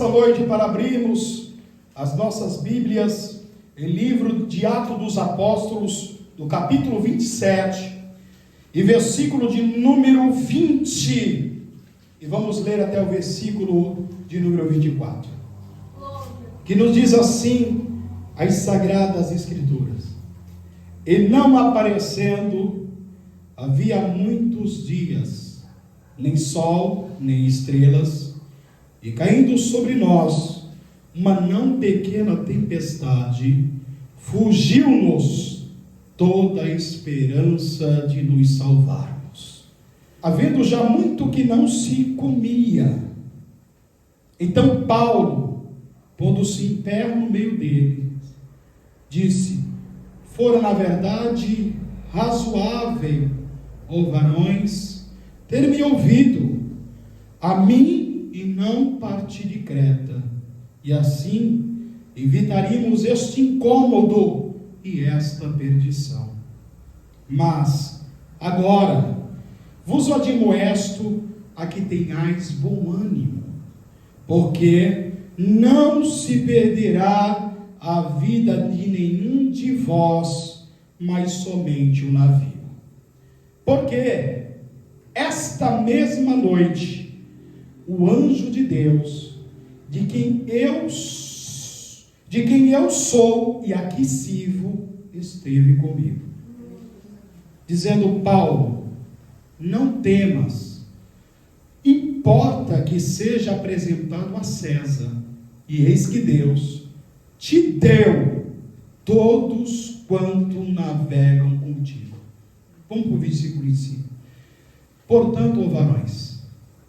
nesta noite para abrirmos as nossas Bíblias em livro de Atos dos Apóstolos, do capítulo 27 e versículo de número 20, e vamos ler até o versículo de número 24, que nos diz assim as Sagradas Escrituras: e não aparecendo havia muitos dias, nem sol, nem estrelas, e caindo sobre nós uma não pequena tempestade, fugiu-nos toda a esperança de nos salvarmos, havendo já muito que não se comia. Então Paulo, pondo-se em pé no meio dele, disse: fora na verdade razoável, ó varões, ter-me ouvido, a mim e não partir de Creta, e assim evitaríamos este incômodo e esta perdição. Mas agora vos admoesto a que tenhais bom ânimo, porque não se perderá a vida de nenhum de vós, mas somente o navio. Porque esta mesma noite o anjo de Deus, de quem eu sou e aqui sirvo, esteve comigo, dizendo: Paulo, não temas, importa que seja apresentado a César, e eis que Deus te deu todos quanto navegam contigo. Vamos para o versículo em si. Portanto, ó varões,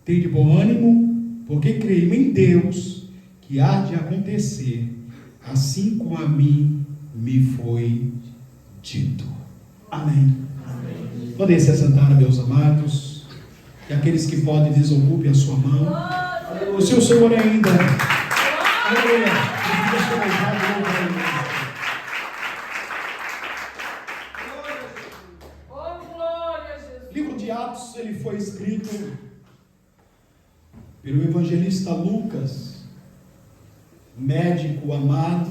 tende bom ânimo, porque creio em Deus, que há de acontecer, assim como a mim me foi dito. Amém. Amém. Podem se assentar, meus amados, e aqueles que podem, desocupem a sua mão. Se o Senhor ainda... Aleluia. O livro de Atos, ele foi escrito pelo evangelista Lucas, médico amado,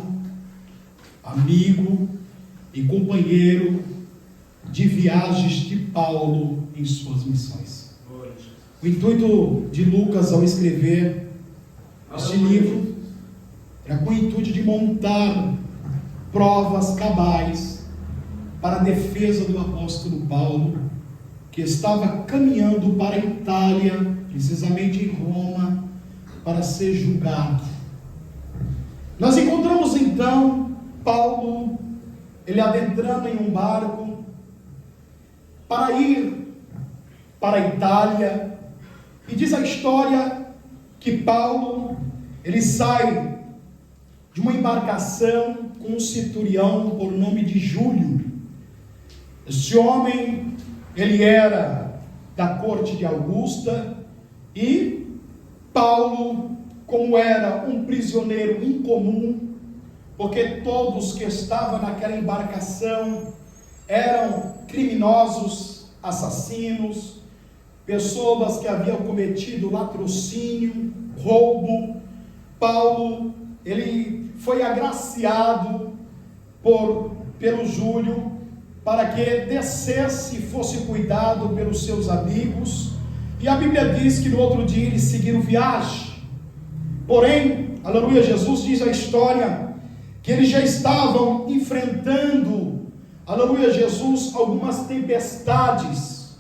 amigo e companheiro de viagens de Paulo em suas missões. O intuito de Lucas ao escrever este livro era com o intuito de montar provas cabais para a defesa do apóstolo Paulo, que estava caminhando para a Itália, precisamente em Roma, para ser julgado. Nós encontramos então Paulo, ele adentrando em um barco para ir para a Itália, e diz a história que Paulo, ele sai de uma embarcação com um centurião por nome de Júlio. Esse homem, ele era da corte de Augusta, e Paulo, como era um prisioneiro incomum, porque todos que estavam naquela embarcação eram criminosos, assassinos, pessoas que haviam cometido latrocínio, roubo, Paulo, ele foi agraciado pelo Júlio, para que descesse e fosse cuidado pelos seus amigos, e a Bíblia diz que no outro dia eles seguiram viagem. Porém, aleluia, Jesus diz a história, que eles já estavam enfrentando, aleluia, Jesus, algumas tempestades,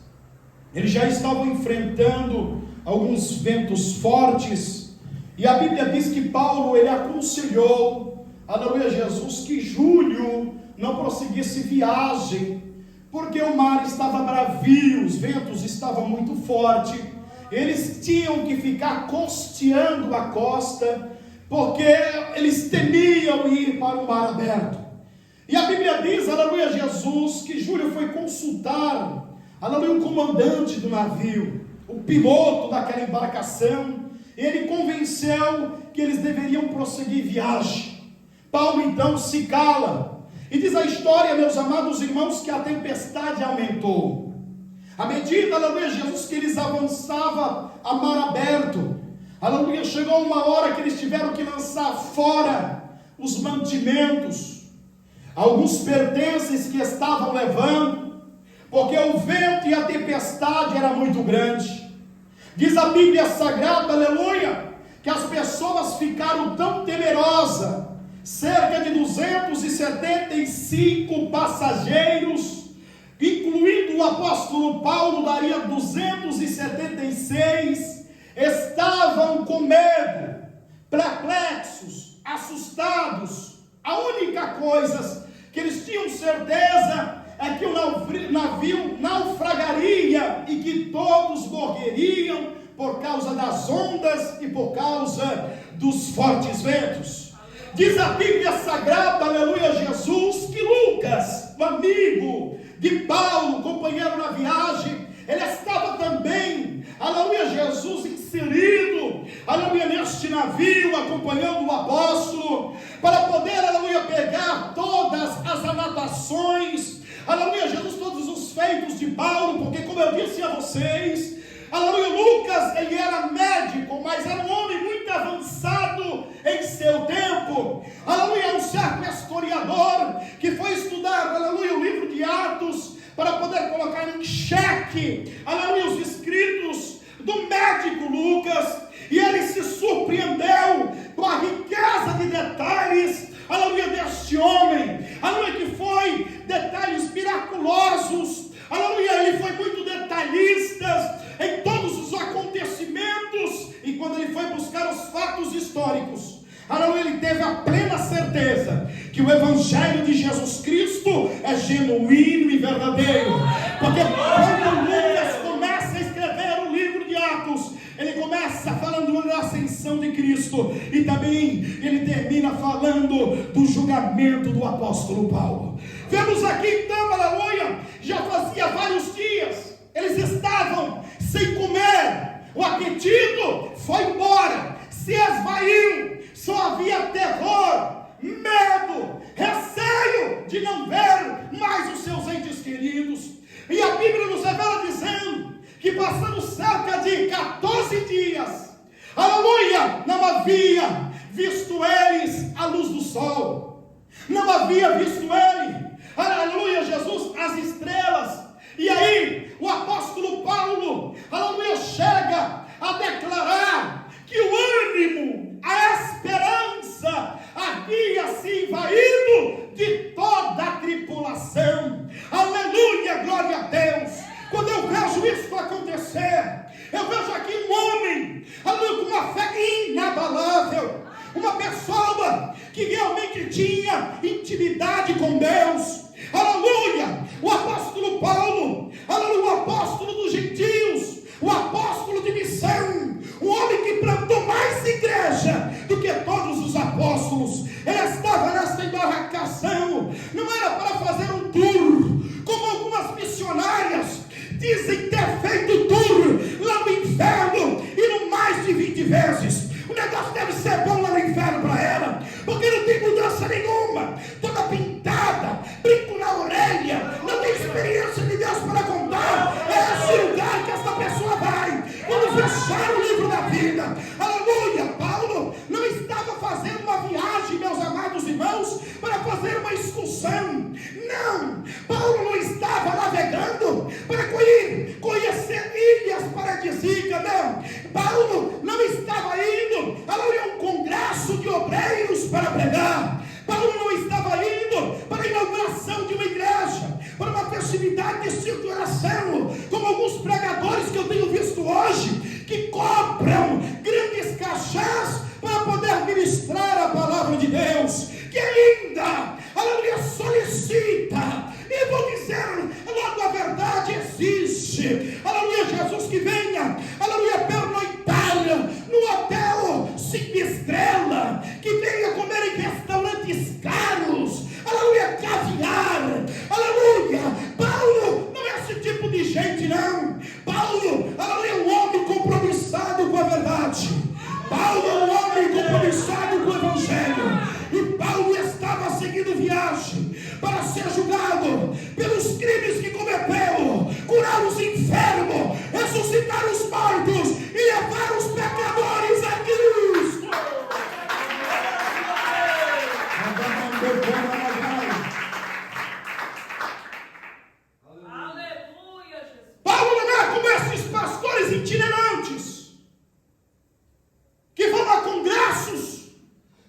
eles já estavam enfrentando alguns ventos fortes, e a Bíblia diz que Paulo, ele aconselhou, aleluia, Jesus, que Júlio não prosseguisse viagem, porque o mar estava bravio, os ventos estavam muito fortes, eles tinham que ficar costeando a costa, porque eles temiam ir para o mar aberto. E a Bíblia diz, aleluia, Jesus, que Júlio foi consultar, aleluia, o comandante do navio, o piloto daquela embarcação, e ele convenceu que eles deveriam prosseguir viagem. Paulo então se cala, e diz a história, meus amados irmãos, que a tempestade aumentou. À medida, aleluia, Jesus, que eles avançavam a mar aberto, Aleluia, chegou uma hora que eles tiveram que lançar fora os mantimentos, alguns pertences que estavam levando, porque o vento e a tempestade era muito grande. Diz a Bíblia Sagrada, aleluia, que as pessoas ficaram tão temerosas, cerca de 275 passageiros, incluindo o apóstolo Paulo, daria 276, estavam com medo, perplexos, assustados. A única coisa que eles tinham certeza é que o navio naufragaria e que todos morreriam por causa das ondas e por causa dos fortes ventos. Diz a Bíblia Sagrada, aleluia, Jesus, que Lucas, o amigo de Paulo, companheiro na viagem, ele estava também, aleluia, Jesus, inserido, aleluia, neste navio, acompanhando o apóstolo, para poder, aleluia, pegar todas as anotações, aleluia, Jesus, todos os feitos de Paulo, porque como eu disse a vocês, aleluia, Lucas, ele era médico, mas era um homem muito avançado em seu tempo, aleluia, um certo historiador, que foi estudar, aleluia, o livro de Atos, para poder colocar em xeque, aleluia, os escritos do médico Lucas, e ele se surpreendeu com a riqueza de detalhes, aleluia, deste homem, aleluia, que foi detalhes miraculosos, aleluia, ele foi muito detalhista em todos os acontecimentos, e quando ele foi buscar os fatos históricos, aleluia, ele teve a plena certeza que o Evangelho de Jesus Cristo é genuíno e verdadeiro, porque quando Lucas começa a escrever o livro de Atos, ele começa falando da ascensão de Cristo, e também ele termina falando do julgamento do apóstolo Paulo. Vemos aqui então, aleluia, já fazia vários dias, eles estavam sem comer, o apetite foi embora, se esvaiu, só havia terror, medo, receio de não ver mais os seus entes queridos. E a Bíblia nos revela dizendo que passando cerca de 14 dias, aleluia, não havia visto eles a luz do sol, não havia visto ele, aleluia, Jesus, as estrelas. E aí o apóstolo Paulo, aleluia, chega a declarar que o ânimo, a esperança havia se invadido de toda a tripulação. Aleluia, glória a Deus. Quando eu vejo isso acontecer, eu vejo aqui um homem, aleluia, com uma fé inabalável, uma pessoa que realmente tinha intimidade com Deus. Aleluia, o apóstolo Paulo, aleluia, o apóstolo dos gentios, o apóstolo de missão, um homem que plantou mais igreja do que todos os apóstolos. Ele estava nessa embarcação, não era para fazer um tour, como algumas missionárias dizem ter feito tour lá no inferno, e no mais de 20 vezes. O negócio deve ser bom lá no inferno para ela, porque não tem mudança nenhuma, toda pintada, brinco na orelha, não tem experiência de Deus para contar. É esse lugar que essa pessoa vai quando fechar o livro da vida. Aleluia. Paulo não estava fazendo uma viagem, meus amados irmãos, para fazer uma excursão. Não, Paulo não estava navegando para conhecer ilhas paradisíacas. Não, Paulo não estava indo, aleluia, um congresso de obreiros para pregar. Paulo não estava indo para a inauguração de uma igreja, para uma festividade de circulação, como alguns pregadores que eu tenho visto hoje, que cobram grandes cachês para poder ministrar a palavra de Deus, que ainda, aleluia, solicita. E vou dizer logo, a verdade existe, aleluia, Jesus que venha, aleluia, pernoitar no hotel 5 estrelas, que venha comer em restaurantes caros, aleluia, caviar, aleluia. Paulo não é esse tipo de gente, não. Paulo, aleluia, é um homem compromissado com a verdade. Paulo é um homem compromissado com o Evangelho. E Paulo estava seguindo viagem para ser julgado pelos crimes que cometeu, curar os enfermos, pregadores itinerantes, que vão a congressos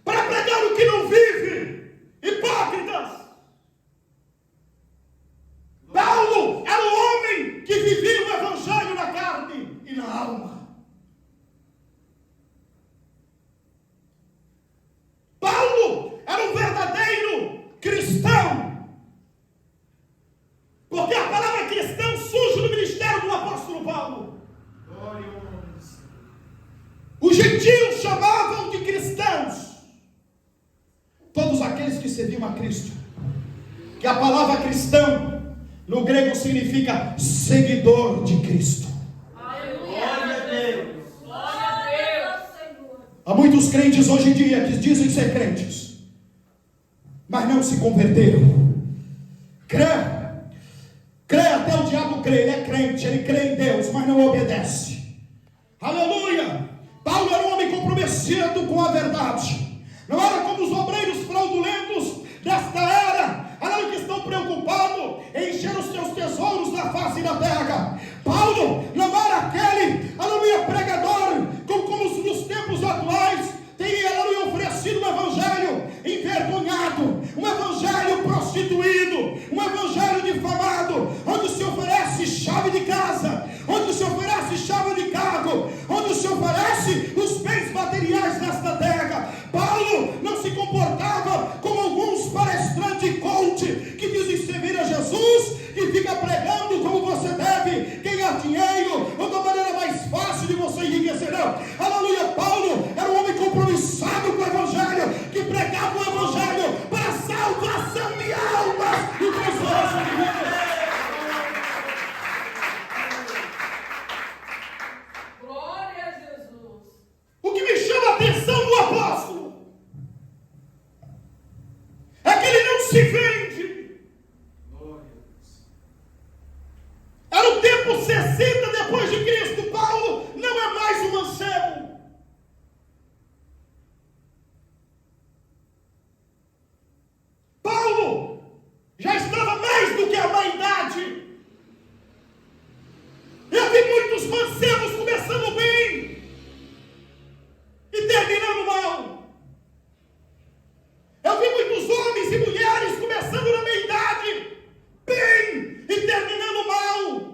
para pregar o que não vive, hipócritas. Paulo era um homem que vivia o evangelho na carne e na alma. Paulo era um verdadeiro cristão, porque a palavra cristão surge no ministério do apóstolo Paulo. Os gentios chamavam de cristãos todos aqueles que serviam a Cristo, que a palavra cristão no grego significa seguidor de Cristo. Glória a Deus. Glória a Deus, Senhor. Há muitos crentes hoje em dia que dizem ser crentes, mas não se converteram. Crê até o diabo crê, ele é crente, ele crê em Deus, mas não obedece. Aleluia! Paulo era um homem comprometido com a verdade. Não era como os obreiros fraudulentos desta era, aleluia, que estão preocupados em encher os seus tesouros na face da terra. Paulo não era aquele, aleluia, pregador, como nos tempos atuais tem, aleluia, oferecido um evangelho envergonhado, um evangelho prostituído, um evangelho difamado, onde se oferece chave de casa, onde se oferece chave de carro, onde se oferece os bens materiais desta terra. Paulo não se comportava como alguns palestrantes coach que dizem servir a Jesus, que fica pregando como você deve ganhar dinheiro, ou da maneira mais fácil de você enriquecer. Não. Aleluia, Paulo era um homem compromissado com o evangelho, que pregava o evangelho para a salvação de almas e transformação de vidas. Glória a Jesus. O que me chama a atenção do apóstolo é que ele não se vende. Era o tempo 60 depois de Cristo. Paulo não é mais um mancebo. Paulo já estava mais do que a meia-idade. Eu vi muitos mancebos começando bem e terminando mal. Eu vi muitos homens e mulheres começando na meia-idade bem e terminando mal.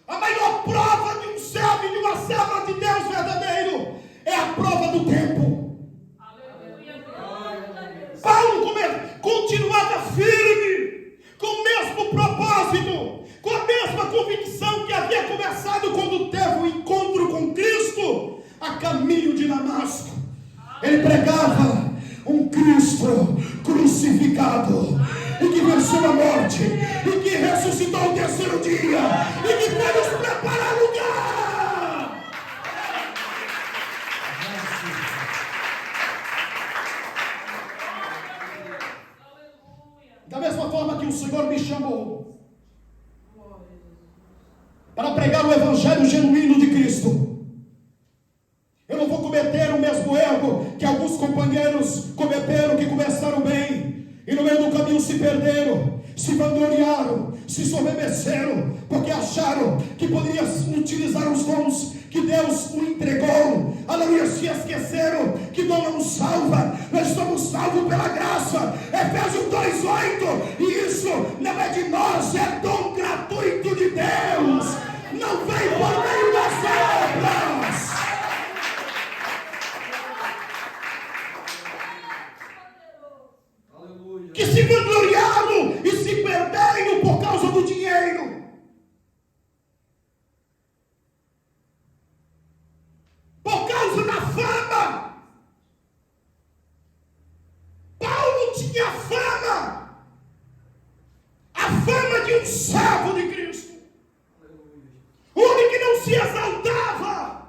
A maior prova de um servo e de uma serva de Deus verdadeiro é a prova do tempo. Aleluia. Glória a Deus. Paulo continuava firme, com o mesmo propósito, com a mesma convicção que havia começado quando teve o encontro com Cristo a caminho de Damasco. Ele pregava um Cristo crucificado, e que venceu a morte, e que ressuscitou ao terceiro dia, e que vai nos preparar lugar. Da mesma forma que o Senhor me chamou para pregar o evangelho genuíno de Cristo, eu não vou cometer o mesmo erro que alguns companheiros cometeram, que começaram bem e no meio do caminho se perderam, se vangloriaram, se soberbeceram, porque acharam que poderiam utilizar os dons que Deus o entregou. Aleluia, se esqueceram que dom não salva, nós somos salvos pela graça. Efésios 2:8, e isso não é de nós, é dom gratuito de Deus, não vem por meio das obras. Que se vangloriaram e se perderam por causa do dinheiro. Por causa da fama. Paulo tinha fama. A fama de um servo de Cristo. Um homem que não se exaltava.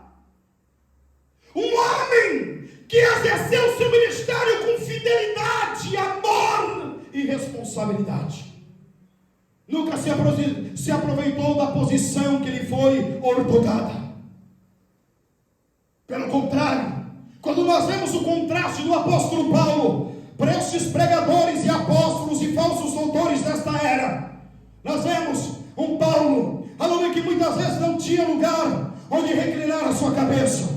Um homem que exerceu seu ministério com fidelidade, amor e responsabilidade. Nunca se aproveitou da posição que lhe foi outorgada. Pelo contrário, quando nós vemos o contraste do apóstolo Paulo para estes pregadores e apóstolos e falsos doutores desta era, nós vemos um Paulo, aleluia, que muitas vezes não tinha lugar onde reclinar a sua cabeça,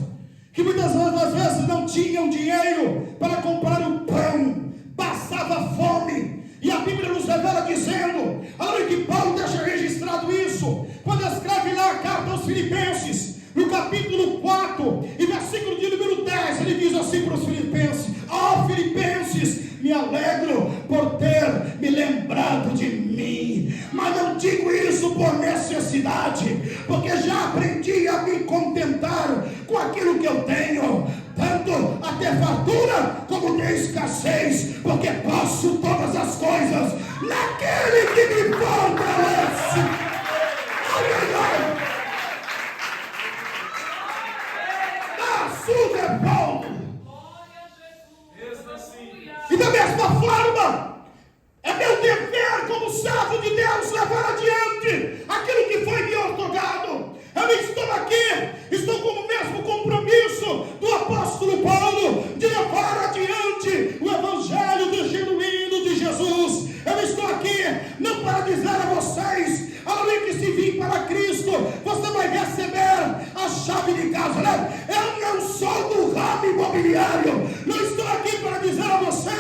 que muitas das vezes não tinham dinheiro para comprar o pão, passava fome, e a Bíblia nos revela dizendo, além que Paulo deixa registrado isso, quando escreve lá a carta aos Filipenses, no capítulo 4, e versículo de número 10, ele diz assim para os Filipenses: ó Filipenses, me alegro por ter me lembrado de mim, mas não digo isso por necessidade, porque já aprendi a me contentar com aquilo que eu tenho, tanto a ter fartura como ter escassez, porque posso todas as coisas naquele que me fortalece. Aleluia! Super Paulo. E da mesma forma, é meu dever como servo de Deus levar adiante aquilo que foi me outorgado. Eu estou aqui, estou com o mesmo compromisso do apóstolo Paulo de levar adiante o evangelho do genuíno de Jesus. Eu estou aqui não para dizer a vocês, além que se vir para Cristo, você vai receber a chave de casa, né? Eu não sou do ramo imobiliário, não estou aqui para dizer a você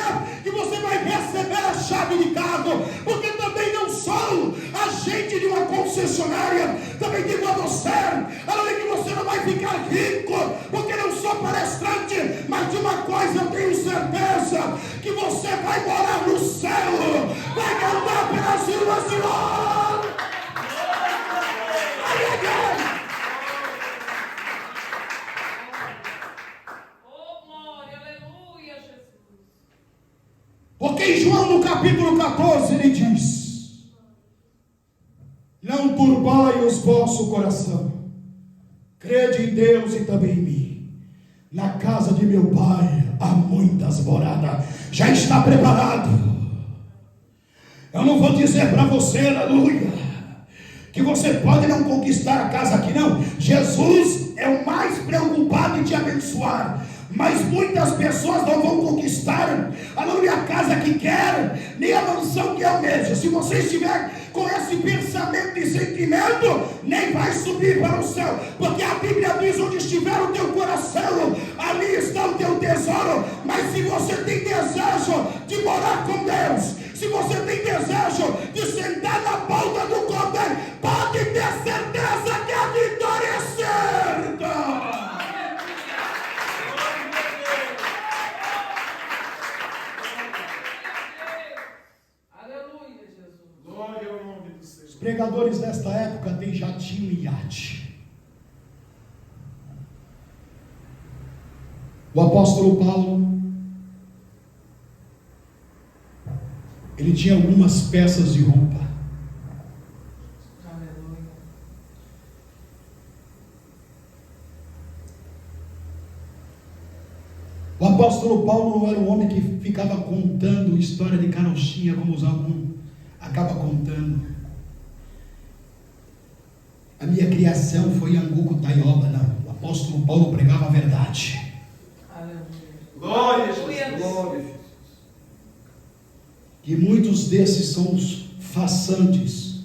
que você vai receber a chave de carro, porque também não sou agente de uma concessionária. Também digo a você, além que você não vai ficar rico, porque não sou palestrante, mas de uma coisa eu tenho certeza, que você vai morar no céu, vai andar pelas ruas de ouro. Porque em João no capítulo 14 ele diz: não turbai os vosso coração, crede em Deus e também em mim. Na casa de meu pai há muitas moradas, já está preparado. Eu não vou dizer para você, aleluia, que você pode não conquistar a casa aqui, não. Jesus é o mais preocupado em te abençoar, mas muitas pessoas não vão conquistar, aleluia, a casa que quer, nem a mansão que almeja. Se você estiver com esse pensamento e sentimento, nem vai subir para o céu, porque a Bíblia diz: onde estiver o teu coração, ali está o teu tesouro. Mas se você tem desejo de morar com Deus, se você tem desejo de sentar na ponta do cordeiro, pode ter certeza que a vitória é certa. Os pregadores desta época têm jatinho e iate. O apóstolo Paulo, ele tinha algumas peças de roupa. O apóstolo Paulo não era um homem que ficava contando história de carochinha, como os alguns acaba contando. A minha criação foi em Anguco, Taioba. Não, o apóstolo Paulo pregava a verdade. Glória a Jesus. Glória a Jesus. E muitos desses são os façantes,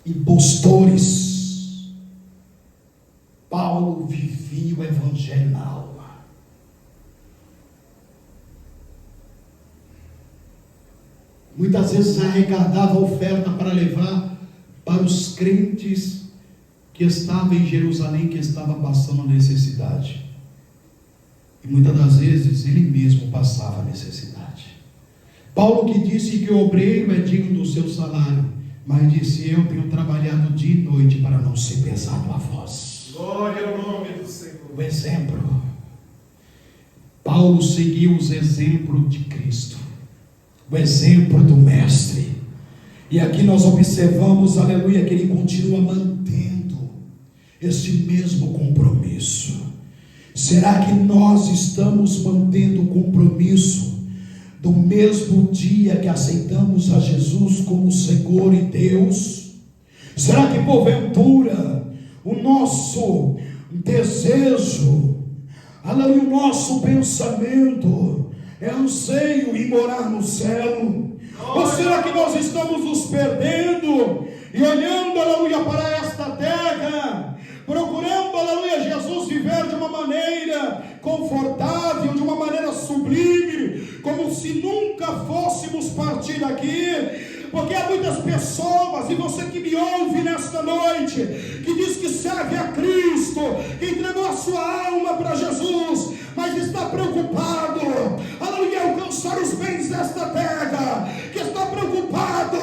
impostores. Paulo vivia o evangelho na alma. Muitas vezes arrecadava oferta para levar para os crentes que estavam em Jerusalém, que estavam passando necessidade. E muitas das vezes ele mesmo passava necessidade. Paulo que disse que o obreiro é digno do seu salário, mas disse: eu tenho trabalhado dia e noite para não ser pesado a voz. Glória ao nome do Senhor. O exemplo. Paulo seguiu os exemplos de Cristo, o exemplo do Mestre. E aqui nós observamos, aleluia, que ele continua mantendo esse mesmo compromisso. Será que nós estamos mantendo o compromisso do mesmo dia que aceitamos a Jesus como Senhor e Deus? Será que porventura o nosso desejo, aleluia, o nosso pensamento é anseio em morar no céu? Ou será que nós estamos nos perdendo e olhando, aleluia, para esta terra maneira confortável, de uma maneira sublime, como se nunca fôssemos partir daqui. Porque há muitas pessoas, e você que me ouve nesta noite, que diz que serve a Cristo, que entregou a sua alma para Jesus, mas está preocupado, aleluia, em alcançar os bens desta terra, que está preocupado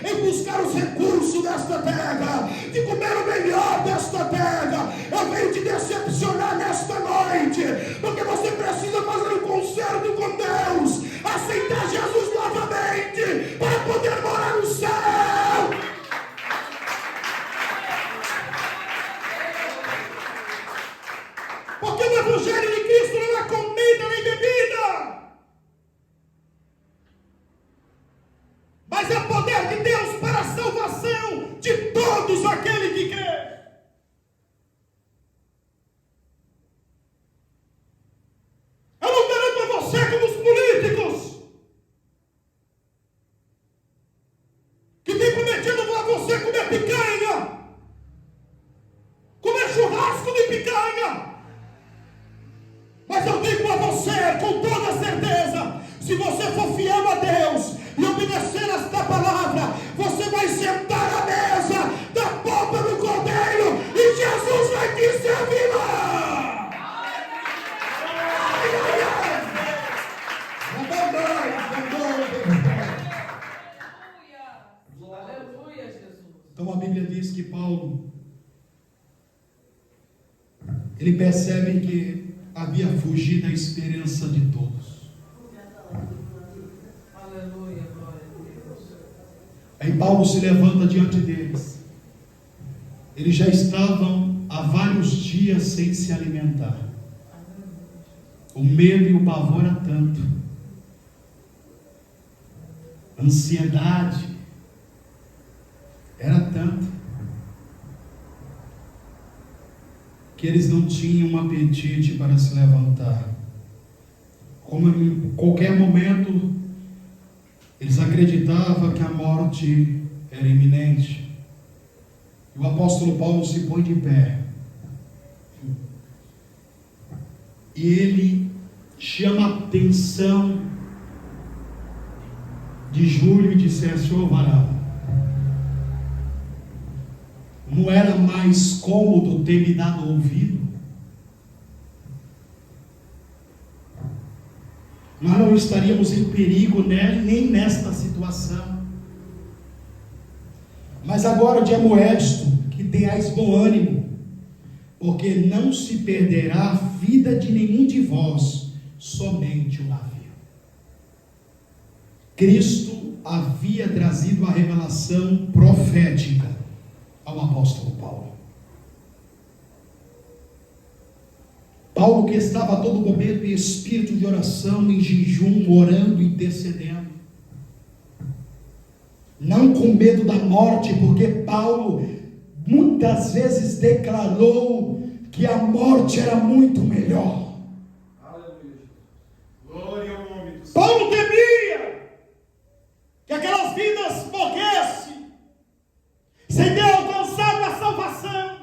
em buscar os recursos desta terra, de comer o melhor desta terra. Eu venho te decepcionar nesta noite, porque você precisa fazer um concerto com Deus, aceitar Jesus novamente, para poder morar no céu. Porque o Evangelho de Cristo não é comida nem bebida, mas é poder de Deus para a salvação de todos aqueles que crê. Eu não garanto a você como os políticos que tem prometido a você comer picanha, comer churrasco de picanha. Mas eu digo a você com toda certeza, se você for fiel a Deus e obedecer esta palavra, você vai sentar à mesa da polpa do Cordeiro e Jesus vai te servir lá. Aleluia, Jesus. Então a Bíblia diz que Paulo, ele percebe que havia fugido da esperança de todos. Aleluia, glória a Deus. Aí Paulo se levanta diante deles. Eles já estavam há vários dias sem se alimentar. O medo e o pavor era tanto. A ansiedade era tanto que eles não tinham um apetite para se levantar. Como em qualquer momento eles acreditavam que a morte era iminente. E o apóstolo Paulo se põe de pé. E ele chama a atenção de Júlio e disse: senhor varão, não era mais cômodo ter me dado ouvido? Nós não estaríamos em perigo nem nesta situação. Mas agora, de amoesto, que tenhais bom ânimo, porque não se perderá a vida de nenhum de vós, somente o navio. Cristo havia trazido a revelação profética ao apóstolo Paulo. Paulo, que estava a todo momento em espírito de oração, em jejum, orando e intercedendo, não com medo da morte, porque Paulo muitas vezes declarou que a morte era muito melhor. Aleluia. Glória ao nome do Senhor. Paulo temia que aquelas vidas morressem sem ter alcançado a salvação.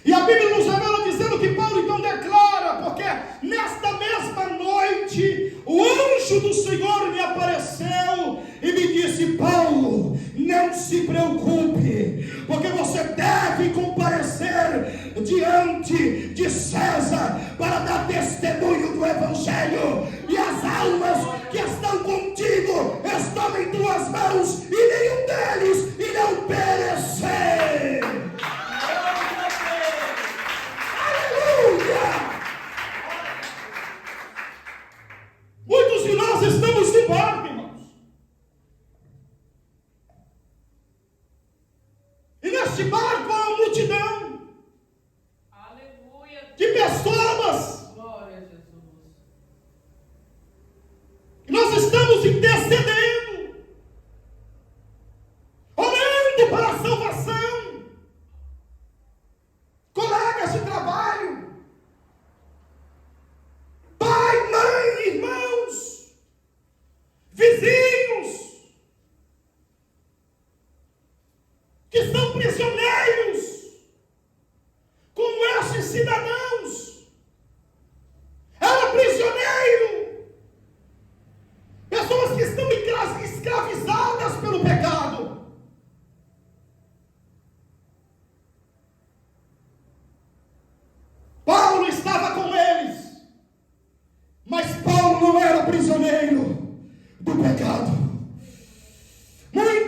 E a Bíblia nos revela dizendo que Paulo então declara, porque nesta mesma noite o anjo do Senhor me apareceu e me disse: Paulo, não se preocupe, porque você deve comparecer diante de César para dar testemunho do Evangelho, e as almas que estão contigo estão em tuas mãos, e nenhum deles irão perecer. Aleluia! Muitos de nós estamos de barco, irmãos. E neste barco há uma multidão. Aleluia. De pessoas. Glória a Jesus. E nós estamos intercedendo, orando para a salvação. Colegas de trabalho, pai, mãe, irmãos, vizinhos, que são prisioneiros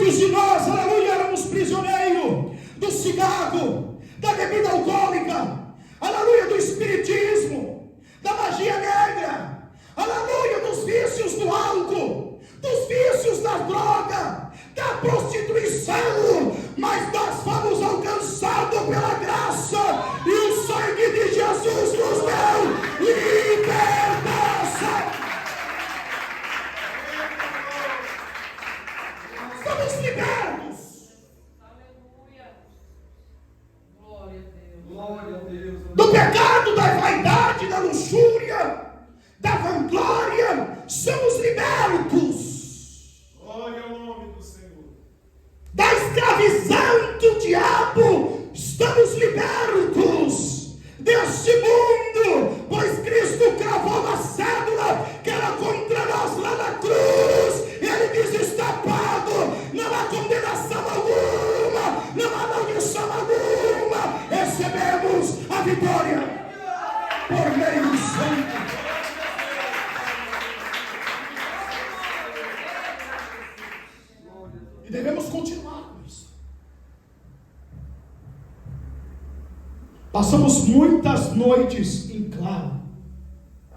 Muitos de nós, aleluia, éramos prisioneiros do cigarro, da bebida alcoólica, aleluia, do espiritismo, da magia negra, aleluia, dos vícios do álcool, dos vícios da droga, da prostituição, mas nós fomos alcançados pela graça e o sangue de Jesus nos deu libertação. Somos libertos. Aleluia. Glória a Deus. Glória a Deus. Do pecado, da vaidade, da luxúria, da vanglória, somos libertos. Glória ao nome do Senhor. Da escravidão do diabo, estamos libertos deste mundo, pois Cristo cravou uma cédula que era contra nós lá na cruz. Ele diz: está pago, não há condenação alguma, não há maldição alguma. Recebemos a vitória por meio do sangue. E devemos continuar com isso. Passamos muitas noites em claro,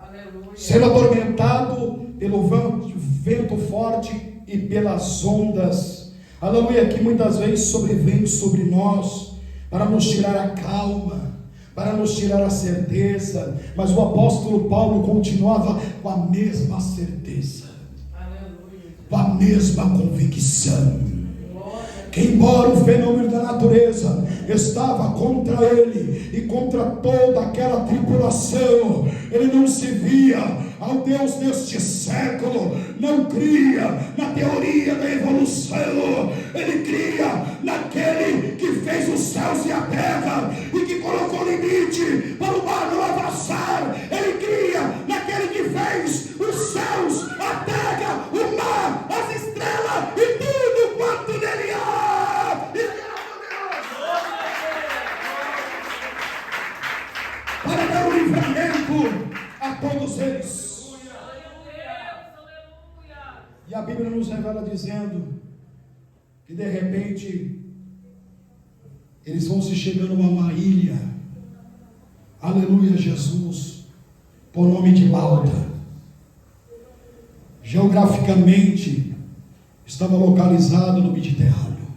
Aleluia. sendo atormentado pelo vento forte e pelas ondas, aleluia, que muitas vezes sobrevêm sobre nós para nos tirar a calma, para nos tirar a certeza. Mas o apóstolo Paulo continuava com a mesma certeza, Aleluia. com a mesma convicção, que embora o fenômeno da natureza estava contra ele e contra toda aquela tripulação, ele não se via ao Deus deste século, não cria na teoria da evolução, ele cria naquele que fez os céus e a terra e que colocou limite para o mar não avançar. Ele cria naquele que fez os céus, a terra, o mar, as estrelas e tudo quanto nele há. Para dar o livramento a todos eles. E a Bíblia nos revela dizendo que de repente eles vão se chegando a uma ilha, aleluia, Jesus, por nome de Malta. Geograficamente estava localizado no Mediterrâneo,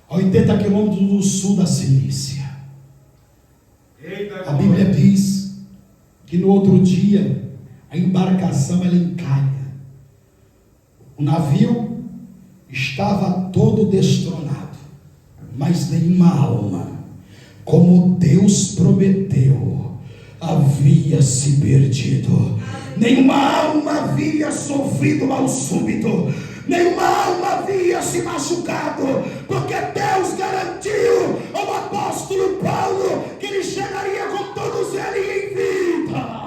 a 80 quilômetros do sul da Cilícia. A Bíblia diz que no outro dia a embarcação ela encalha. O navio estava todo destronado, mas nenhuma alma, como Deus prometeu, havia se perdido. Nenhuma alma havia sofrido mal súbito, nenhuma alma havia se machucado, porque Deus garantiu ao apóstolo Paulo que ele chegaria com todos eles em vida.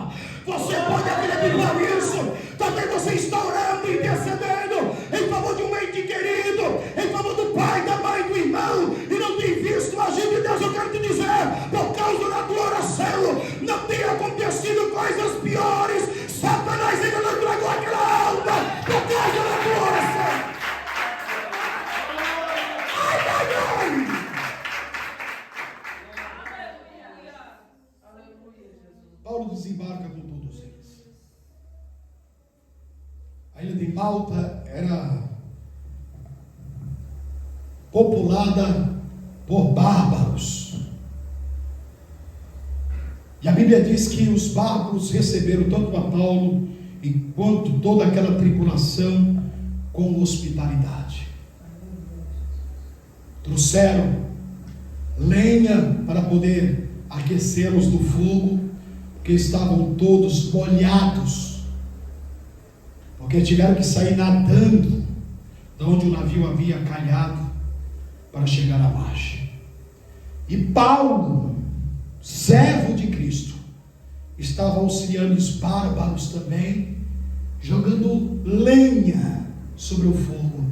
Você pode acreditar nisso? Talvez você está orando e intercedendo em favor de um ente querido, em favor do pai, da mãe, do irmão, e não tem visto o agir de Deus. Eu quero te dizer, por causa da tua oração, não tem acontecido coisas piores. Satanás ainda não tragou aquela alma por causa da tua oração. Ai, ai, ai. Paulo desembarca com todos eles. A ilha de Malta era populada por bárbaros. E a Bíblia diz que os bárbaros receberam tanto a Paulo quanto toda aquela tripulação com hospitalidade. Trouxeram lenha para poder aquecê-los do fogo, porque estavam todos molhados, porque tiveram que sair nadando de onde o navio havia calhado para chegar à margem. E Paulo, servo de Cristo, estava auxiliando os bárbaros também, jogando lenha sobre o fogo,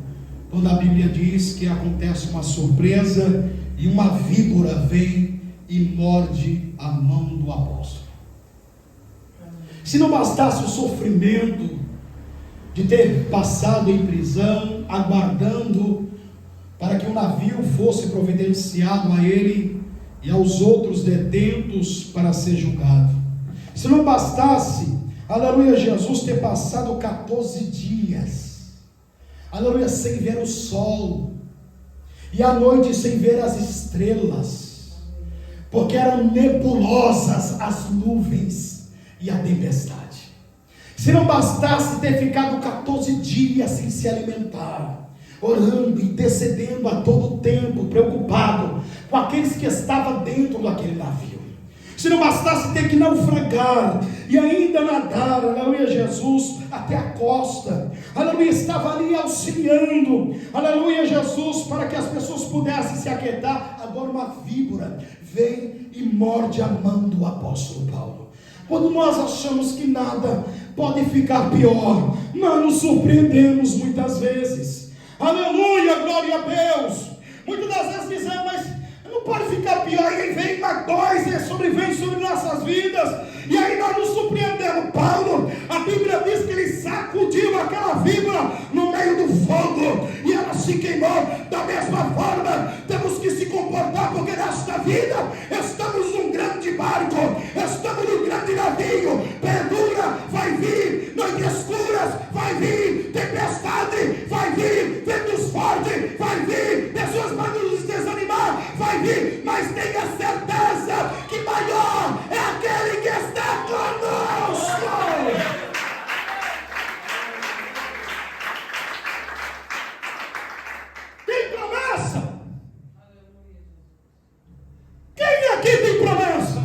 quando a Bíblia diz que acontece uma surpresa e uma víbora vem e morde a mão do apóstolo. Se não bastasse o sofrimento, de ter passado em prisão, aguardando para que o navio fosse providenciado a ele e aos outros detentos para ser julgado. Se não bastasse, aleluia, Jesus ter passado 14 dias, aleluia, sem ver o sol, e à noite sem ver as estrelas, porque eram nebulosas as nuvens e a tempestade. Se não bastasse ter ficado 14 dias sem se alimentar, orando, intercedendo a todo tempo, preocupado com aqueles que estavam dentro daquele navio. Se não bastasse ter que naufragar e ainda nadar, aleluia, Jesus, até a costa, aleluia, estava ali auxiliando, aleluia, Jesus, para que as pessoas pudessem se aquietar. Agora uma víbora vem e morde a mão do apóstolo Paulo. Quando nós achamos que nada pode ficar pior, nós nos surpreendemos muitas vezes. Aleluia, glória a Deus. Muitas das vezes dizemos, mas não pode ficar pior. E aí vem uma coisa, vem sobre nossas vidas, e aí nós nos surpreendemos. Paulo, a Bíblia diz que ele sacudiu aquela víbora no meio do fogo, e ela se queimou. Da mesma forma, temos que se comportar, porque nesta vida estamos num grande barco, estamos num grande navio. Perdura, vai vir noites escuras, vai vir tempestade, vai vir ventos fortes, vai vir pessoas para nos desanimar, vai vir, mas tenha certeza que maior é aquele que está conosco. Tem promessa? Quem aqui tem promessa?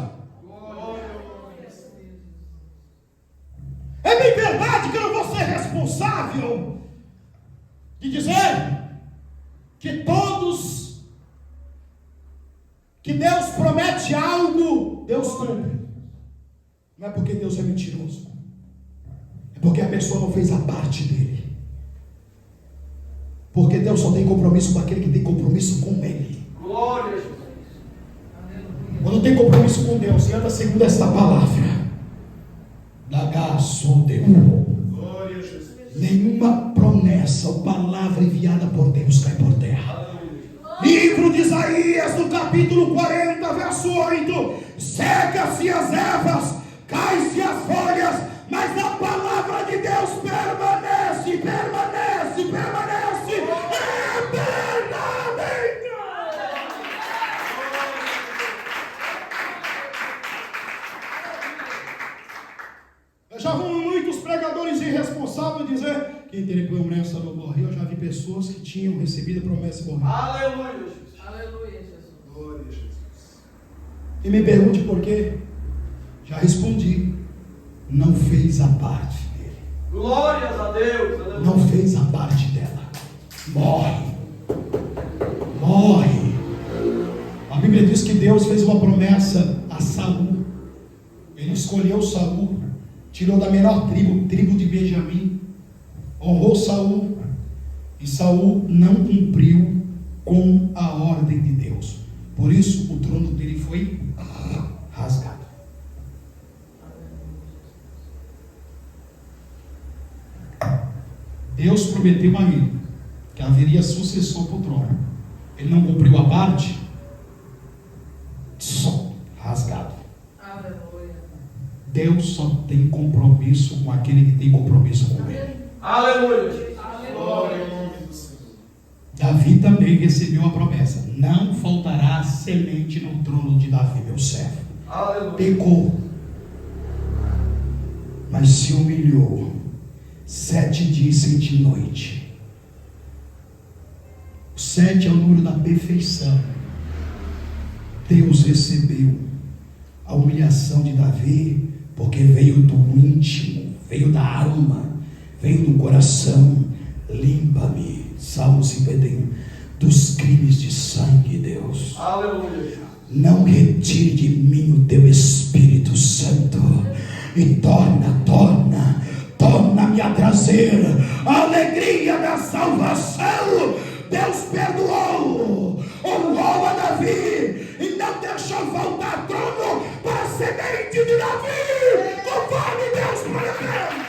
É bem verdade que eu não vou ser responsável de dizer que todos que Deus promete algo, Deus cumpre. Não é porque Deus é mentiroso, é porque a pessoa não fez a parte dele. Porque Deus só tem compromisso com aquele que tem compromisso com Ele. Glória a Jesus. Quando tem compromisso com Deus e anda segundo esta palavra, Glória a Jesus. nenhuma promessa ou palavra enviada por Deus cai por terra. Livro de Isaías, no capítulo 40, verso 8: seca-se as ervas, cai-se as folhas, mas a palavra de Deus permanece, permanece, permanece eternamente. Eu já vi muitos pregadores irresponsáveis dizer: quem tem promessa não morre. Eu já vi pessoas que tinham recebido a promessa e morreram. Aleluia, Jesus. Aleluia, Jesus. Glória a Jesus. E me pergunte por quê. Já respondi: não fez a parte dele. Glórias a Deus. Aleluia. Não fez a parte dela. Morre. Morre. A Bíblia diz que Deus fez uma promessa a Saul. Ele escolheu Saul, tirou da menor tribo de Benjamim, honrou Saul, e Saul não cumpriu com a ordem de Deus. Por isso o trono dele foi rasgado. Deus prometeu a ele que haveria sucessor para o trono. Ele não cumpriu a parte, só rasgado. Aleluia. Deus só tem compromisso com aquele que tem compromisso com ele. Aleluia. Glória ao nome do Senhor. Davi também recebeu a promessa: não faltará semente no trono de Davi, meu servo. Aleluia. Pecou, mas se humilhou 7 dias e 7 noites. O 7 é o número da perfeição. Deus recebeu a humilhação de Davi, porque veio do íntimo, veio da alma, veio do coração. Limpa-me, Salmo 51, dos crimes de sangue, Deus. Aleluia. Não retire de mim o teu Espírito Santo, e torna-me a trazer a alegria da salvação. Deus perdoou, honrou a Davi e não deixou voltar trono para a semente de Davi, conforme Deus prometeu.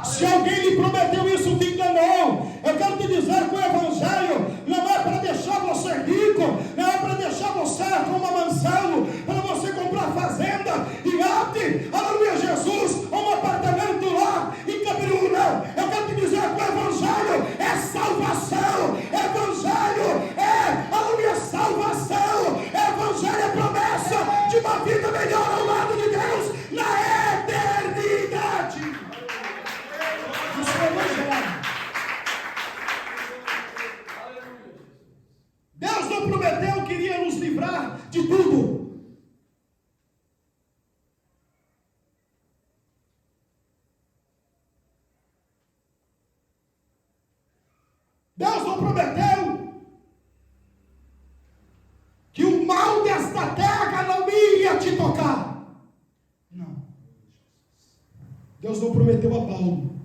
Se alguém lhe prometeu isso, te enganou. Eu quero te dizer que o Evangelho não é para deixar você rico, não é para deixar você com uma mansão, para você comprar fazenda e arte, aleluia, Jesus, um apartamento lá em Capiru, não. Eu quero te dizer que o Evangelho é salvação, Evangelho é, aleluia, salvação, Evangelho é promessa de uma vida melhor ao lado de Deus na eternidade. Isso é Evangelho. Deus não prometeu que iria nos livrar de tudo. Deus não prometeu que o mal desta terra não iria te tocar. Não. Deus não prometeu a Paulo.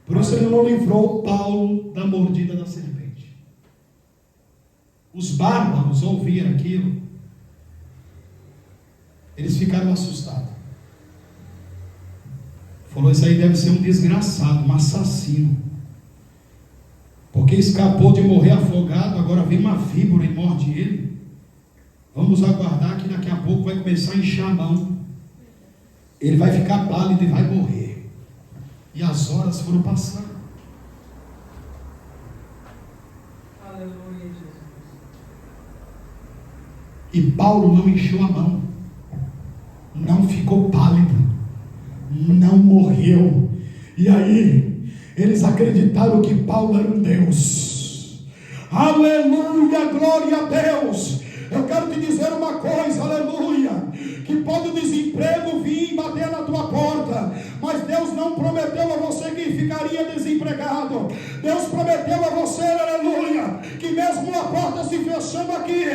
Por isso ele não livrou Paulo da mordida da serpente. Os bárbaros ouviram aquilo. Eles ficaram assustados. Falou, isso aí deve ser um desgraçado, um assassino. Porque escapou de morrer afogado, agora vem uma víbora e morde ele. Vamos aguardar que daqui a pouco vai começar a inchar a mão. Ele vai ficar pálido e vai morrer. E as horas foram passando. Aleluia, Jesus. E Paulo não inchou a mão, não ficou pálido, não morreu. E aí, eles acreditaram que Paulo era um Deus. Aleluia, glória a Deus. Eu quero te dizer uma coisa, aleluia, que pode o desemprego vir e bater na tua porta, mas Deus não prometeu a você que ficaria desempregado. Deus prometeu a você, aleluia, que mesmo uma porta se fechando aqui,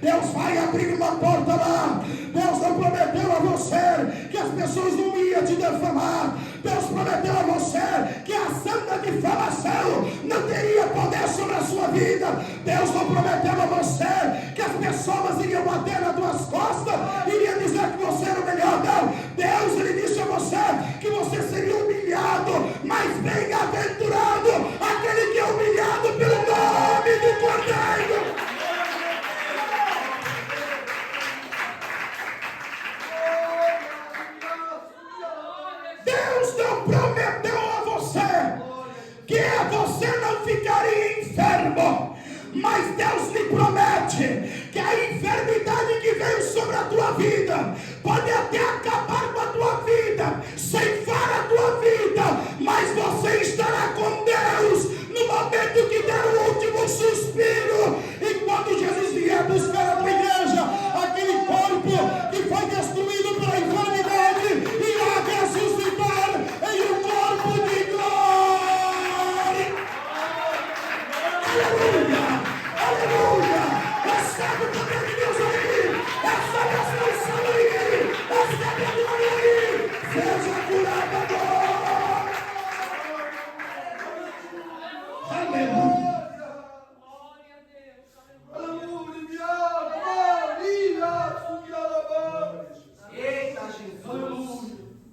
Deus vai abrir uma porta lá. Deus não prometeu a você que as pessoas não iam te defamar. Deus prometeu a você que a santa difamação não teria poder sobre a sua vida. Deus não prometeu a você que as pessoas iriam bater nas tuas costas, iriam dizer que você era o melhor. Não, Deus, ele disse a você que você seria humilhado, mas bem-aventurado aquele que é humilhado pelo nome do Cordeiro. Deus não prometeu a você que você não ficaria enfermo, mas Deus lhe promete que a enfermidade que veio sobre a tua vida pode até acabar com a tua vida, ceifar a tua vida, mas você estará com Deus no momento que der o último suspiro. E quando Jesus vier buscar a tua igreja, aquele corpo que foi destruído pela enfermidade irá ressuscitar em um corpo de glória. Aleluia, aleluia. Recebe o poder de Deus aí, recebe a solução aí, recebe a glória aí, seja curado agora. Aleluia.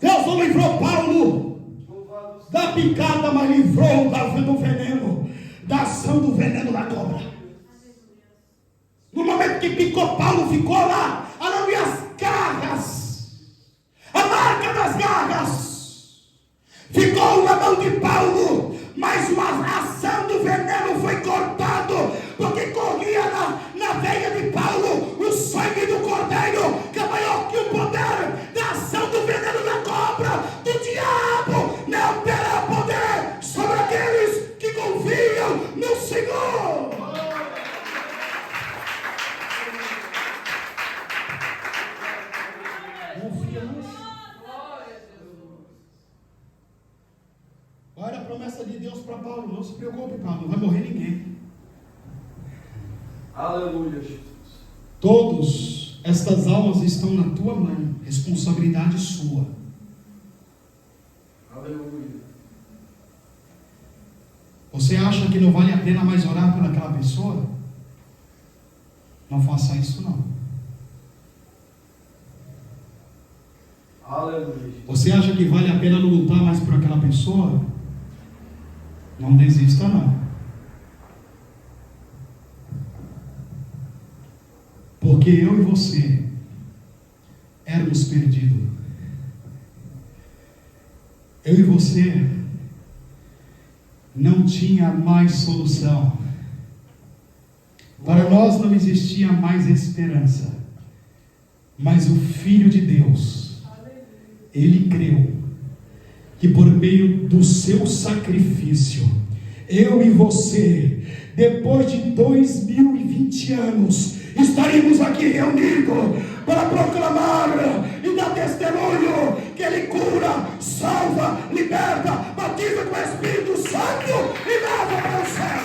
Deus não livrou Paulo da picada, mas livrou do veneno, da ação do veneno da cobra. No momento que picou Paulo, ficou lá, aleluia, as garras, a marca das garras ficou na mão de Paulo, mas a ação do veneno foi cortado, porque corria na veia de Paulo o sangue do Cordeiro, que é maior que o poder da ação do veneno da cobra, do diabo. Não terá poder sobre aqueles que confiam no Senhor. Olha a promessa de Deus para Paulo. Não se preocupe, Paulo, não vai morrer ninguém. Aleluia, Jesus. Todas estas almas estão na tua mão, responsabilidade sua. Aleluia. Você acha que não vale a pena mais orar por aquela pessoa? Não faça isso não. Aleluia. Você acha que vale a pena não lutar mais por aquela pessoa? Não desista não. Porque eu e você éramos perdidos. Eu e você não tinha mais solução. Para nós não existia mais esperança. Mas o Filho de Deus, Ele creu que por meio do seu sacrifício, eu e você, depois de 2020 anos, estaremos aqui reunidos para proclamar e dar testemunho que Ele cura, salva, liberta, batiza com o Espírito Santo e leva para o céu.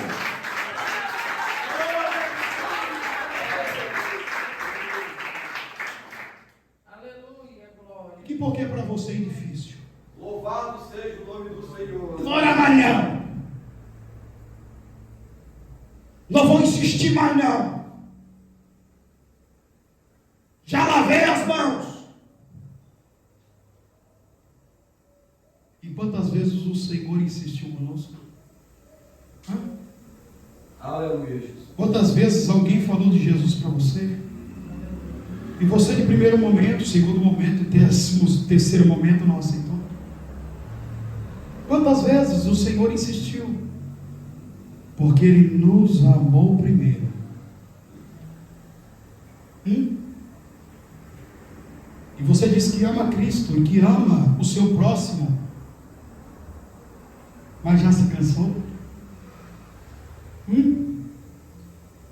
Aleluia, glória. Que por que para você é difícil? Louvado seja o nome do Senhor. Glória a Maria. Não vou insistir mais não. Já lavei as mãos. E quantas vezes o Senhor insistiu conosco? Aleluia, Jesus. Quantas vezes alguém falou de Jesus para você? E você de primeiro momento, segundo momento, terceiro momento não aceitou? Quantas vezes o Senhor insistiu? Porque Ele nos amou primeiro. E você diz que ama Cristo e que ama o seu próximo, mas já se cansou?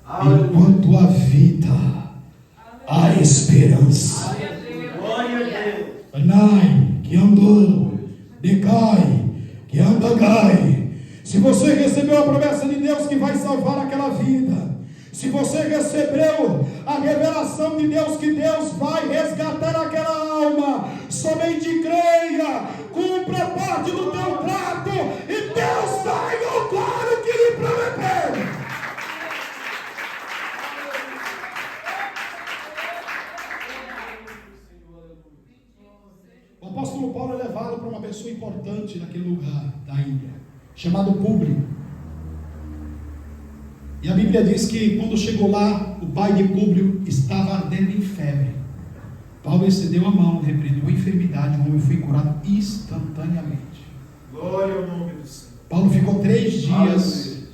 Enquanto há vida, há esperança. Glória a Deus. Anai, que andou, decai, que andagai. Se você recebeu a promessa de Deus que vai salvar aquela vida, se você recebeu a revelação de Deus que Deus vai resgatar aquela alma, somente creia, cumpra parte do teu trato e Deus vai honrar o que lhe prometeu. O apóstolo Paulo é levado para uma pessoa importante naquele lugar da ilha, chamado Públio. E a Bíblia diz que quando chegou lá, o pai de Públio estava ardendo em febre. Paulo estendeu a mão, repreendeu a enfermidade, o homem foi curado instantaneamente. Glória ao nome do Senhor. Paulo ficou 3 dias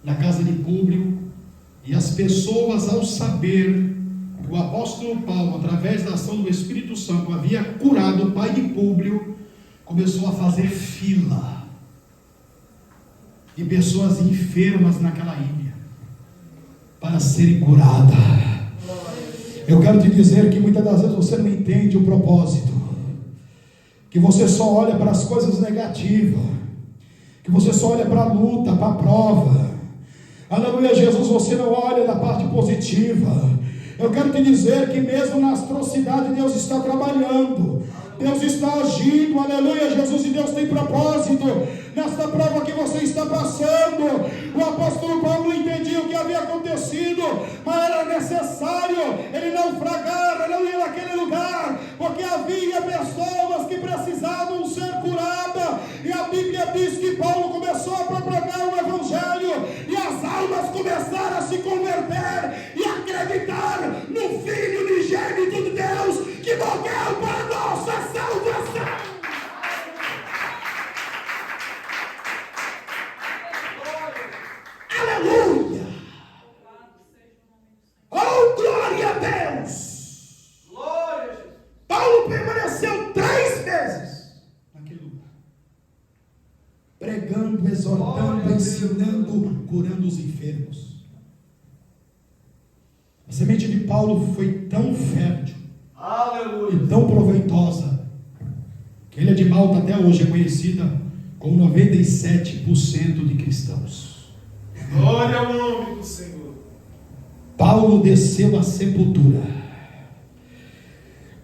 na casa de Públio, e as pessoas, ao saber que o apóstolo Paulo, através da ação do Espírito Santo, havia curado o pai de Públio, começou a fazer fila de pessoas enfermas naquela ilha para serem curadas. Eu quero te dizer que muitas das vezes você não entende o propósito, que você só olha para as coisas negativas, que você só olha para a luta, para a prova. Aleluia, Jesus, você não olha da parte positiva. Eu quero te dizer que mesmo na atrocidade Deus está trabalhando, Deus está agindo, aleluia, Jesus, e Deus tem propósito nesta prova que você está passando. O apóstolo Paulo não entendia o que havia acontecido, mas era necessário ele naufragar, aleluia, naquele lugar, porque havia pessoas que precisavam ser curadas, e a Bíblia diz que Paulo começou a propagar o Evangelho, e as almas começaram a se converter e acreditar no Filho unigênito de Deus, que morreu para nossa salvação. Aleluia! Oh, glória a Deus! Glória a Jesus. Paulo permaneceu 3 meses naquele lugar, pregando, exortando, ensinando, curando os enfermos. A semente de Paulo foi tão fértil, Aleluia. e tão proveitosa, que a ilha de Malta até hoje é conhecida como 97% de cristãos. Glória ao nome do Senhor. Paulo desceu à sepultura,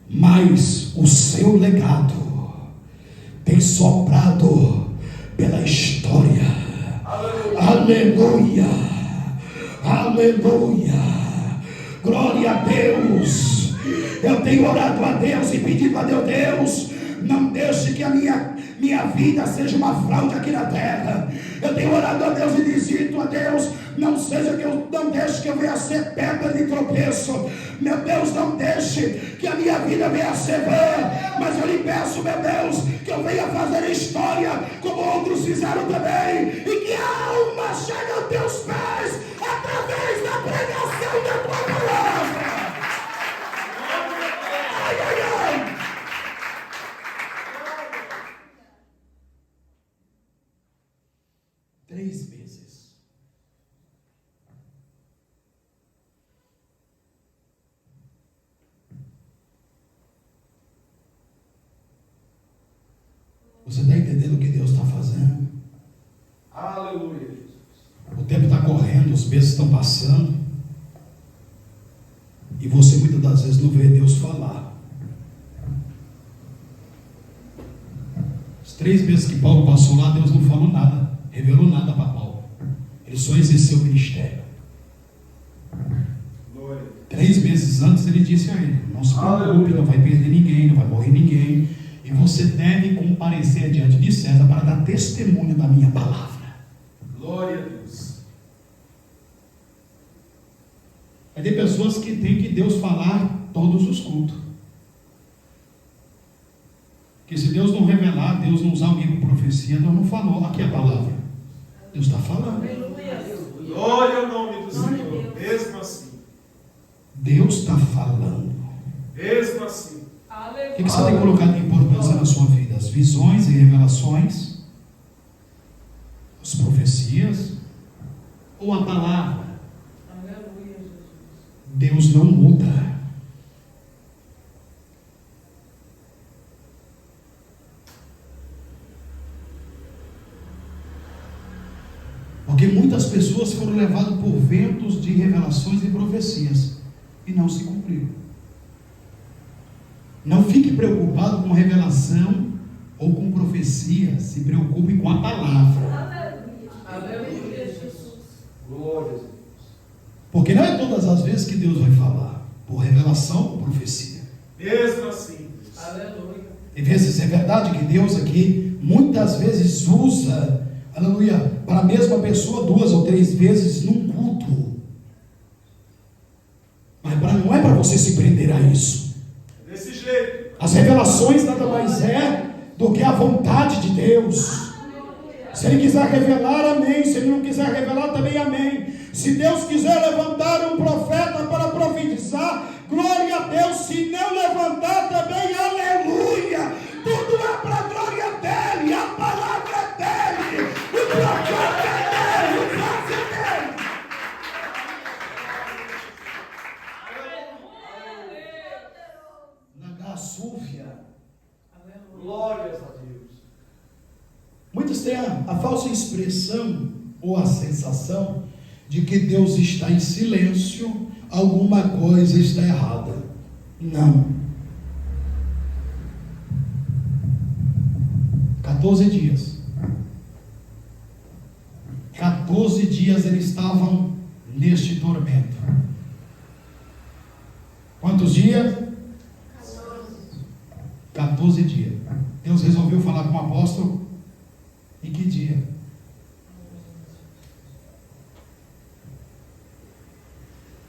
mas o seu legado tem soprado pela história. Aleluia, aleluia, glória a Deus. Eu tenho orado a Deus e pedido a Deus, não deixe que a minha vida seja uma fraude aqui na terra. Eu tenho orado a Deus e dito a Deus, não deixe que eu venha a ser pedra de tropeço. Meu Deus, não deixe que a minha vida venha a ser vã. Mas eu lhe peço, meu Deus, que eu venha fazer história como outros fizeram também, e que a alma chegue aos teus pés através da pregação da tua palavra. Ai, ai, ai. Três meses. Você está entendendo o que Deus está fazendo? Aleluia, Jesus. O tempo está correndo, os meses estão passando, e você muitas das vezes não vê Deus falar. Os 3 meses que Paulo passou lá, Deus não falou nada, revelou nada para Paulo. Ele só exerceu o ministério. Glória. 3 meses antes ele disse a ele: não se preocupe, não vai perder ninguém, não vai morrer ninguém, e você deve comparecer diante de César para dar testemunho da minha palavra. Glória a Deus. Vai ter pessoas que tem que Deus falar todos os cultos. Que se Deus não revelar, Deus não usar alguém com profecia, Deus não falou. Aqui é a palavra. Deus está falando. Glória ao nome do Senhor. Mesmo assim. Deus está falando. Mesmo assim. O que você tem colocado de importância na sua vida? As visões e revelações? As profecias? Ou a palavra? Deus não muda. Porque muitas pessoas foram levadas por ventos de revelações e profecias e não se cumpriram. Não fique preocupado com revelação ou com profecia, se preocupe com a palavra. Aleluia, Jesus. Glória a Deus. Porque não é todas as vezes que Deus vai falar, por revelação ou profecia. Mesmo assim. Aleluia. E vezes é verdade que Deus aqui muitas vezes usa, aleluia, para a mesma pessoa 2 ou 3 vezes num culto. Mas não é para você se prender a isso. Desse jeito. As revelações nada mais é do que a vontade de Deus. Se Ele quiser revelar, amém. Se Ele não quiser revelar, também amém. Se Deus quiser levantar um profeta para profetizar, glória a Deus. Se não levantar, também aleluia. Tudo é para a glória dEle. A palavra é dEle. O profeta é dEle. O vaso é dEle. Súvia. Glórias a Deus. Muitos têm a falsa expressão ou a sensação de que Deus está em silêncio, alguma coisa está errada. Não. 14 dias. 14 dias eles estavam neste tormento. Quantos dias? 14 dias. Deus resolveu falar com o apóstolo. Em que dia?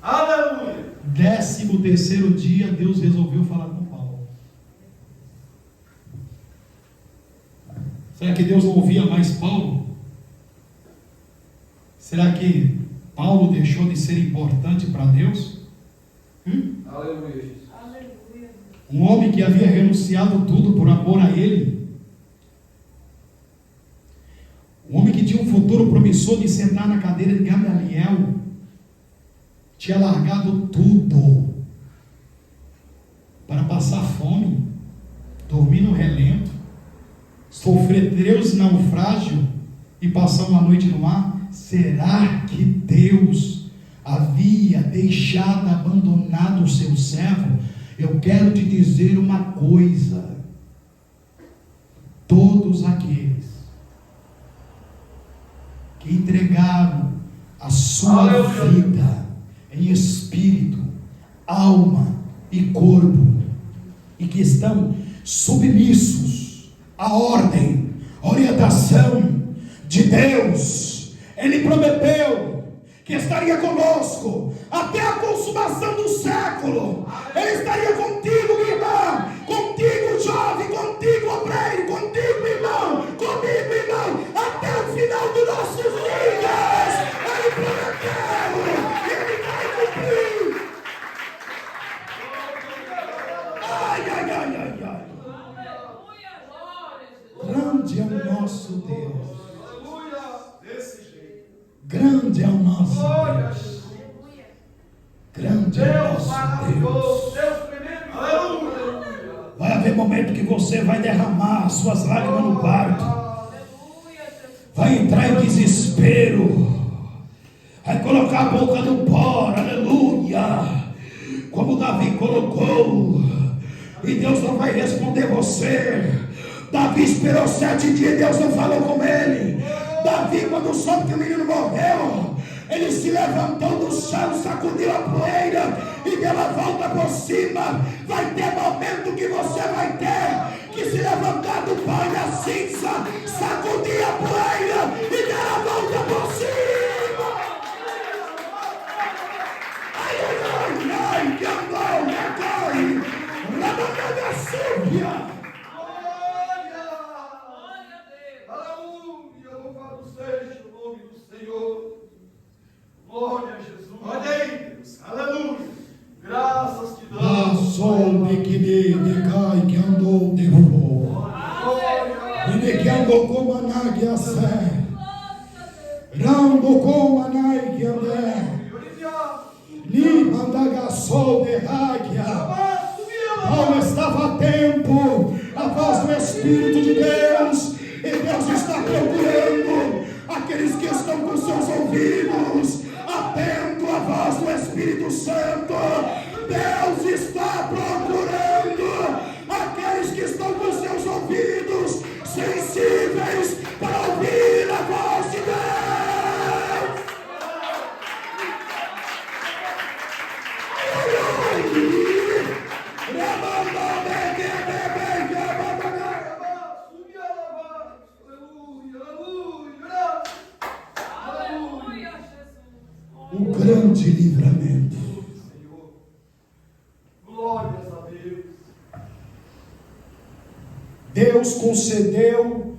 Aleluia. 13º dia, Deus resolveu falar com Paulo. Será que Deus não ouvia mais Paulo? Será que Paulo deixou de ser importante para Deus? Aleluia, Jesus. Um homem que havia renunciado tudo por amor a Ele. Um homem que tinha um futuro promissor de sentar na cadeira de Gamaliel. Tinha largado tudo para passar fome, dormir no relento, sofrer 3 naufrágios e passar uma noite no mar. Será que Deus havia deixado, abandonado o seu servo? Eu quero te dizer uma coisa: todos aqueles que entregaram a sua vida em espírito, alma e corpo, e que estão submissos à ordem, à orientação de Deus. Ele prometeu que estaria conosco até a consumação do século. Ele estaria contigo, minha irmã, contigo, jovem, contigo, obreiro, contigo, irmão, comigo, irmão, até o final dos nossos dias. Ele prometeu, ele vai cumprir. Ai, ai, ai, ai, ai. Grande é o nosso Deus. Grande é o nosso Deus. Grande é o nosso Deus. Vai haver momento que você vai derramar suas lágrimas no quarto. Vai entrar em desespero. Vai colocar a boca no pó. Aleluia. Como Davi colocou. E Deus não vai responder você. Davi esperou 7 dias e Deus não falou com ele. Davi, quando soube que o menino morreu, ele se levantou do chão, sacudiu a poeira e deu a volta por cima. Vai ter momento que você vai ter que se levantar do pó e da cinza, sacudir a poeira e dar a volta por cima. Ai, ai, ai, ai, que amor, que cai, rabacada súbia. Seja o nome do Senhor. Glória a Jesus. Olha aí, Deus. Aleluia. Graças te damos. Sol de que de cai que andou de voou. E de que andou com manag a sé. Rando com manag a bé. Lima da sol de águia. Paulo estava atento à voz do Espírito de Deus. E Deus está procurando aqueles que estão com seus ouvidos atento à voz do Espírito Santo. Deus está procurando aqueles que estão com seus ouvidos sensíveis para ouvir a voz de Deus. O grande livramento. Glórias a Deus. Deus concedeu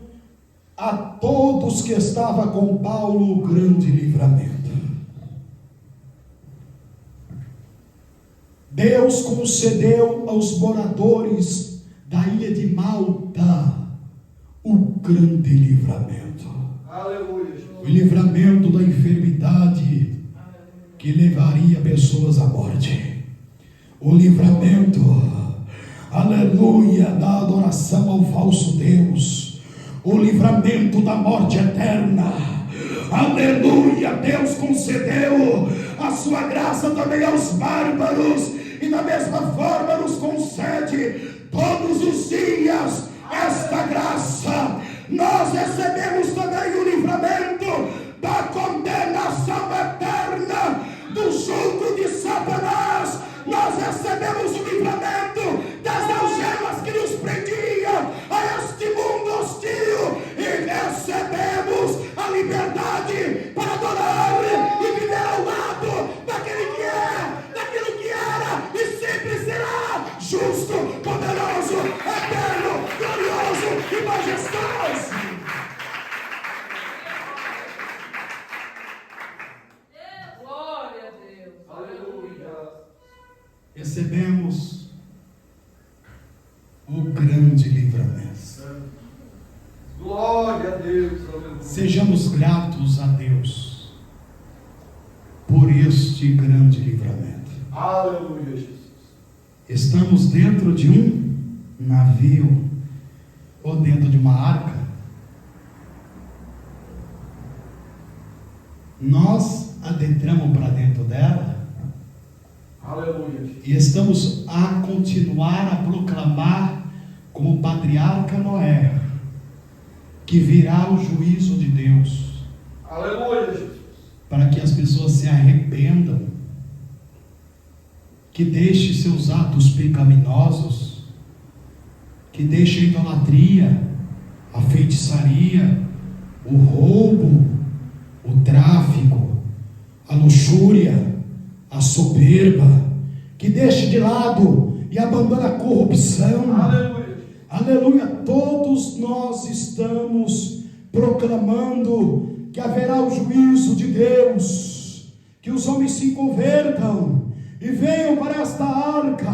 a todos que estavam com Paulo o grande livramento. Deus concedeu aos moradores da ilha de Malta o grande livramento. Aleluia, Jesus. O livramento da enfermidade que levaria pessoas à morte. O livramento, aleluia, da adoração ao falso Deus. O livramento da morte eterna. Aleluia, Deus concedeu a sua graça também aos bárbaros. E da mesma forma nos concede todos os dias esta graça. Nós recebemos também o livramento da condenação eterna, do jugo de Satanás. Nós recebemos o livramento das algemas que nos prendiam a este mundo hostil, e recebemos a liberdade para adorar e viver ao lado daquele que é, daquilo que era e sempre será justo, poderoso, eterno, glorioso e majestoso. Recebemos o grande livramento. Glória a Deus. Aleluia. Sejamos gratos a Deus por este grande livramento. Aleluia, Jesus. Estamos dentro de um navio ou dentro de uma arca. Nós adentramos para dentro dela. Aleluia. E estamos a continuar a proclamar como patriarca Noé que virá o juízo de Deus. Aleluia, Jesus. Para que as pessoas se arrependam que deixe seus atos pecaminosos, que deixe a idolatria, a feitiçaria, o roubo, o tráfico, a luxúria, a soberba, que deixe de lado e abandone a corrupção. Aleluia. Aleluia. Todos nós estamos proclamando que haverá o juízo de Deus, que os homens se convertam e venham para esta arca,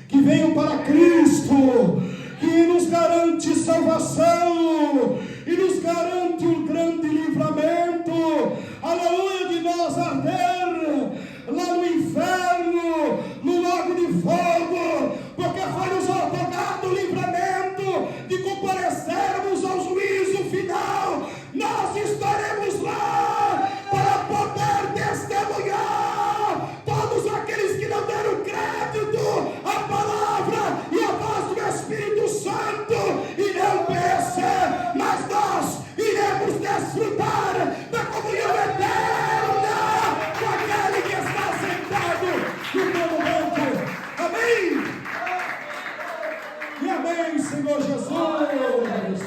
que venham para Cristo, que nos garante salvação e nos garante um grande livramento. Aleluia, de nós arder lá no inferno, no lago de fogo, porque foi nos otorgado o livramento de comparecermos ao juízo final. Nós estaremos lá para poder testemunhar todos aqueles que não deram crédito à palavra e à voz do Espírito Santo irão perecer, mas nós iremos desfrutar da comunhão eterna com aquele que está sentado no trono branco. Amém? E amém, Senhor Jesus.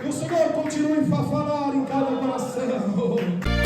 E o Senhor continue a falar em cada coração.